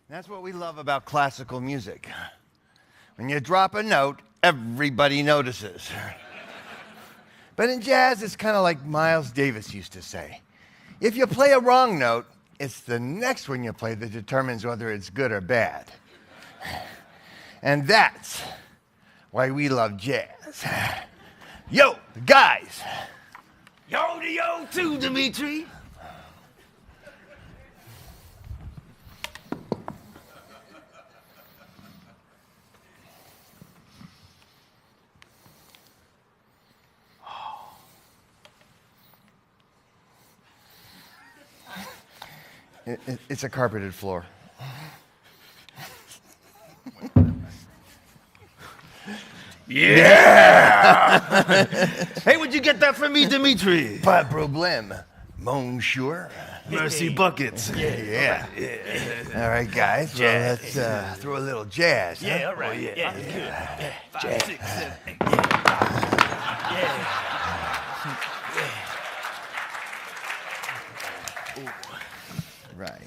That's what we love about classical music. When you drop a note, everybody notices. But in jazz, it's kind of like Miles Davis used to say. If you play a wrong note, it's the next one you play that determines whether it's good or bad. And that's why we love jazz. Yo, guys. Yo to yo too, Dimitri. It's a carpeted floor. Yeah! Hey, would you get that for me, Dimitri? Pas problème, monsieur. Mercy buckets. Yeah. All right, guys. Well, let's throw a little jazz. Yeah, Huh? all right. Yeah, good. Yeah. 5, 6, 7, 8. Yeah. Right.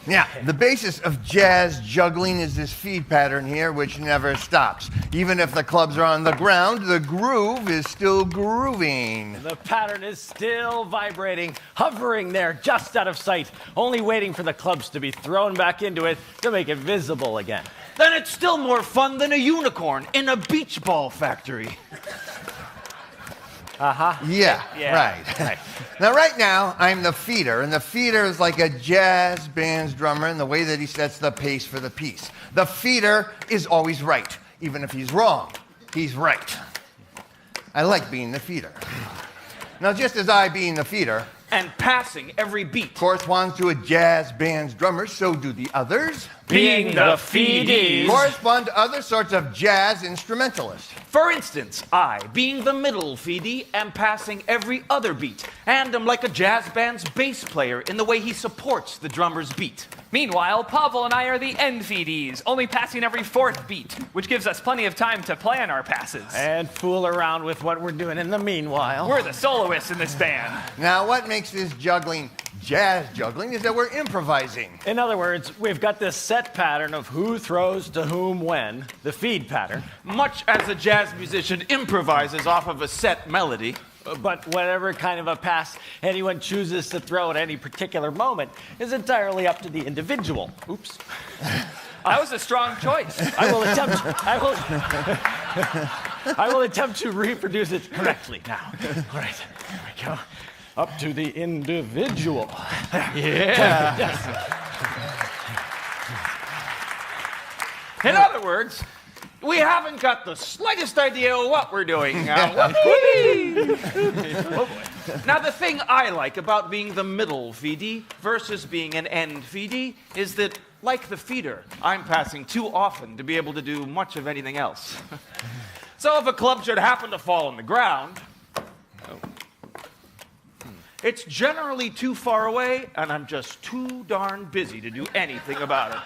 Now, the basis of jazz juggling is this feed pattern here, which never stops. Even if the clubs are on the ground, the groove is still grooving. The pattern is still vibrating, hovering there just out of sight, only waiting for the clubs to be thrown back into it to make it visible again. Then it's still more fun than a unicorn in a beach ball factory. Yeah, right. Now, right now, I'm the feeder, and the feeder is like a jazz band's drummer in the way that he sets the pace for the piece. The feeder is always right. Even if he's wrong, he's right. I like being the feeder. Now, just as I, being the feeder, And passing every beat. corresponds to a jazz band's drummer, so do the others. Being the feedies. Correspond to other sorts of jazz instrumentalists. For instance, I, being the middle feedy, am passing every other beat, and am like a jazz band's bass player in the way he supports the drummer's beat. Meanwhile, Pavel and I are the end feedies, only passing every fourth beat, which gives us plenty of time to plan our passes. And fool around with what we're doing in the meanwhile. We're the soloists in this band. Now, what makes this juggling jazz juggling is that we're improvising. In other words, we've got this set pattern of who throws to whom when, the feed pattern. Much as a jazz musician improvises off of a set melody. But whatever kind of a pass anyone chooses to throw at any particular moment is entirely up to the individual. Oops. That was a strong choice. I will attempt to reproduce it correctly now. All right, here we go. Up to the individual. Yeah. In other words, we haven't got the slightest idea what we're doing. Now, the thing I like about being the middle feedy versus being an end feedy is that, like the feeder, I'm passing too often to be able to do much of anything else. So if a club should happen to fall on the ground, it's generally too far away, and I'm just too darn busy to do anything about it.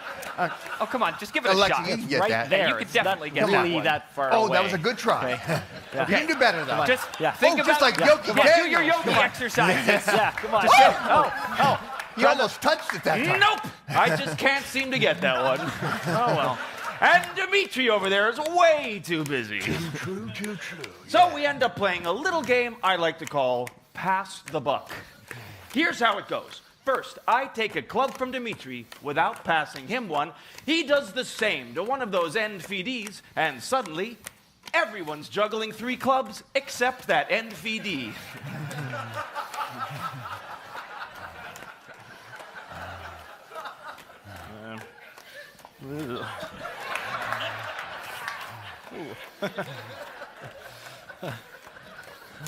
Oh, come on, just give it a Alexa, shot. you can get Right that. there. You could It's definitely not get that really one. that far Oh, away. that was a good try. Yeah. You can do better, though. Just Yeah. think just about like Yogi yeah, do Berra. your yoga exercises. Yeah, come on. You almost touched it that time. Nope! I just can't seem to get that one. Oh, well. And Dimitri over there is way too busy. True. So we end up playing a little game I like to call Pass the Buck. Here's how it goes. First, I take a club from Dimitri without passing him one. He does the same to one of those end feedies, and suddenly, everyone's juggling 3 clubs except that end feedee.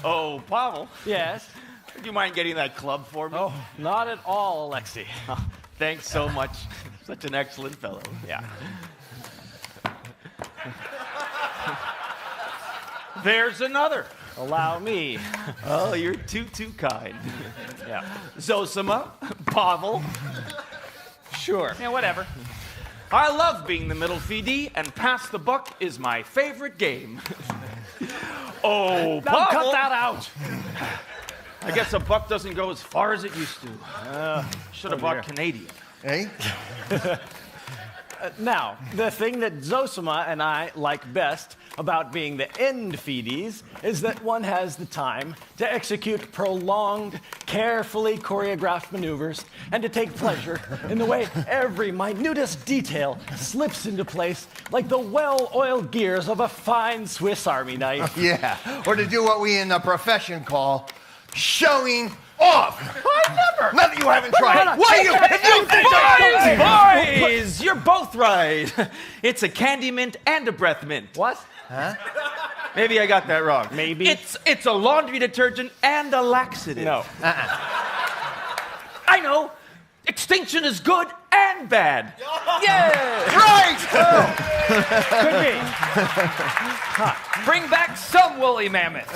Oh, Pavel, Yes. would you mind getting that club for me? Oh, not at all, Alexei. Thanks so much. Such an excellent fellow. Yeah. There's another. Allow me. Oh, you're too kind. Yeah. Zosima, Pavel. Sure. Yeah, whatever. I love being the middle feedee, and Pass the Buck is my favorite game. Oh, Now Pavel. cut that out. I guess a buck doesn't go as far as it used to. Should have bought dear. Canadian. Eh? Now, the thing that Zosima and I like best about being the end feedies is that one has the time to execute prolonged, carefully choreographed maneuvers and to take pleasure in the way every minutest detail slips into place like the well-oiled gears of a fine Swiss Army knife. Yeah, or to do what we in the profession call showing off. I never! Not that you haven't tried. Why you? Boys, you're both right. It's a candy mint and a breath mint. What? Maybe I got that wrong. Maybe. It's a laundry detergent and a laxative. No. I know. Extinction is good and bad. Yeah! Right! Could be. Bring back some woolly mammoths.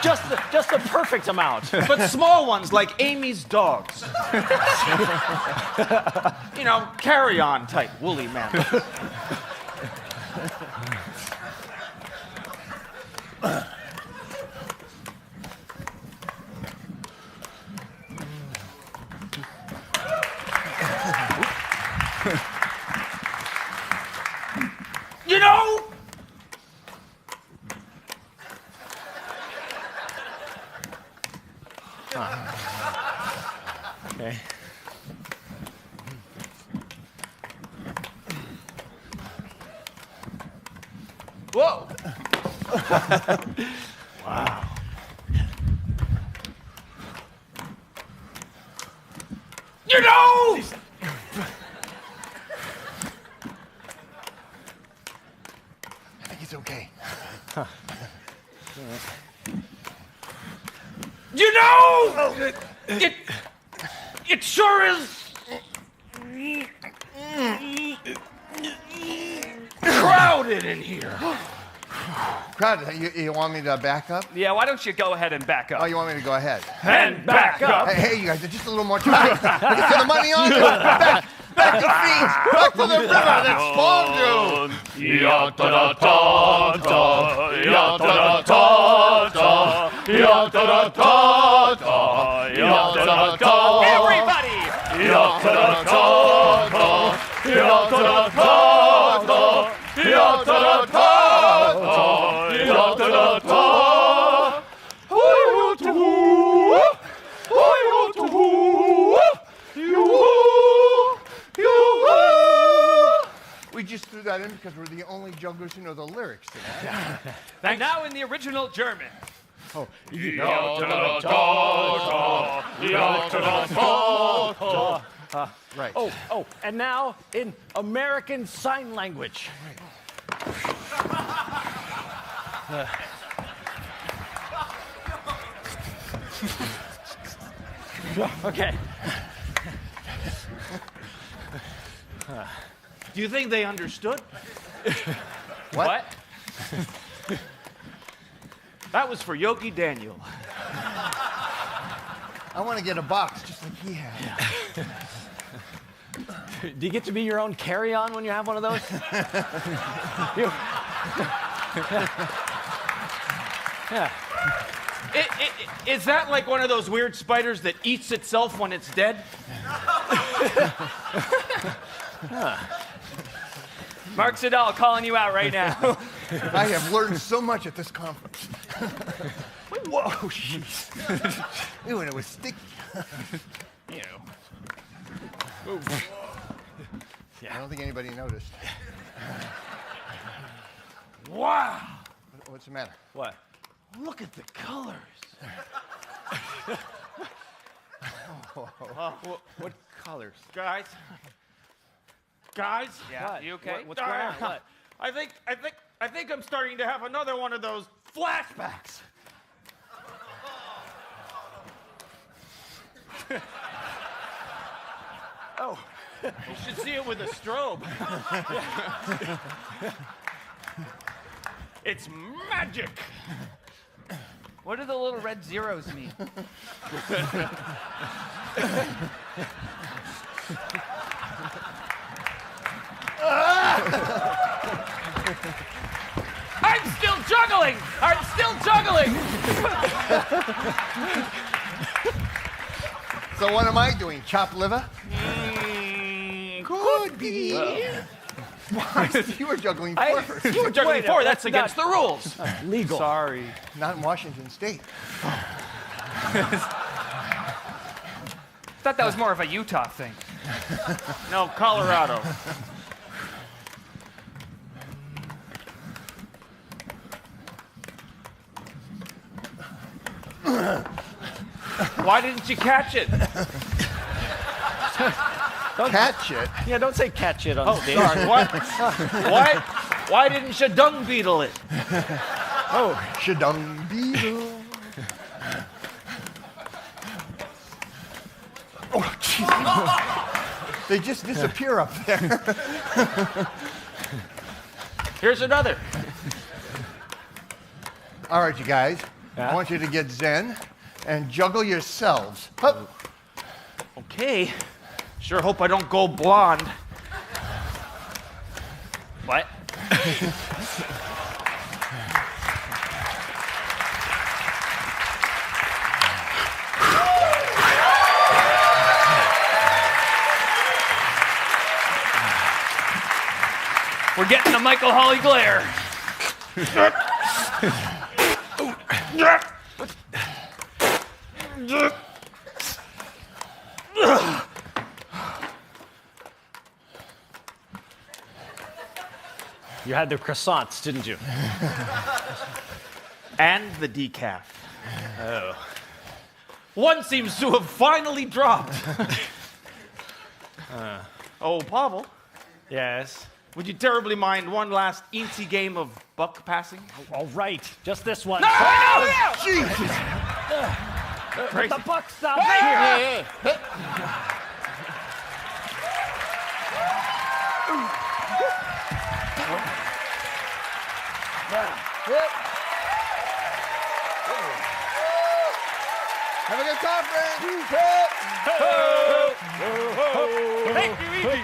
Just the perfect amount. But small ones like Amy's dogs. You know, carry-on type woolly mammoth. You know, Okay. whoa. You know, I think it's okay. you know, it sure is crowded in here. Crowd, you want me to back up? Yeah, why don't you go ahead and back Oh, up? you want me to go ahead? And back up. Hey, you guys, just a little more time. Let's get the money on. Back to feet. Back to the river that spawned you. Everybody! We just threw that in because we're the only jugglers who know the lyrics to that. And now in the original German. Right. Oh, and now in American Sign Language. Okay. Do you think they understood? What? That was for Yogi Daniel. I want to get a box just like he had. Do you get to be your own carry-on when you have one of those? You- yeah. Is that like one of those weird spiders that eats itself when it's dead? Mark Siddall calling you out right now. I have learned so much at this conference. Whoa, jeez. Ew, and it was sticky. You. I don't think anybody noticed. Wow! What's the matter? What? Look at the colors. What colors? Guys? Yeah, What? you okay? What's going on? What? I think I'm starting to have another one of those flashbacks. Oh. You should see it with a strobe. It's magic. What do the little red zeros mean? I'm still juggling! I'm still juggling! So what am I doing? Chop liver? Could be. Why? You were juggling four first. You were juggling Wait, four. that's That's against the rules. Legal. Sorry. Not in Washington State. Thought that was more of a Utah thing. No, Colorado. Why didn't you catch it? Catch it. Yeah, don't say catch it on stage. Sorry. What? Why didn't you dung beetle it? Oh, shadung beetle. Oh, jeez. They just disappear up there. Here's another. All right, you guys. Yeah? I want you to get zen and juggle yourselves. Hup. Okay. Sure hope I don't go blonde. What? We're getting a Michael Hawley glare. You had the croissants, didn't you? And the decaf. Oh. One seems to have finally dropped. Oh, Pavel, Yes. would you terribly mind one last eensy game of buck passing? All right, just this one. Jesus. But the buck stops here. Have a good time, friends. Thank you, Evie.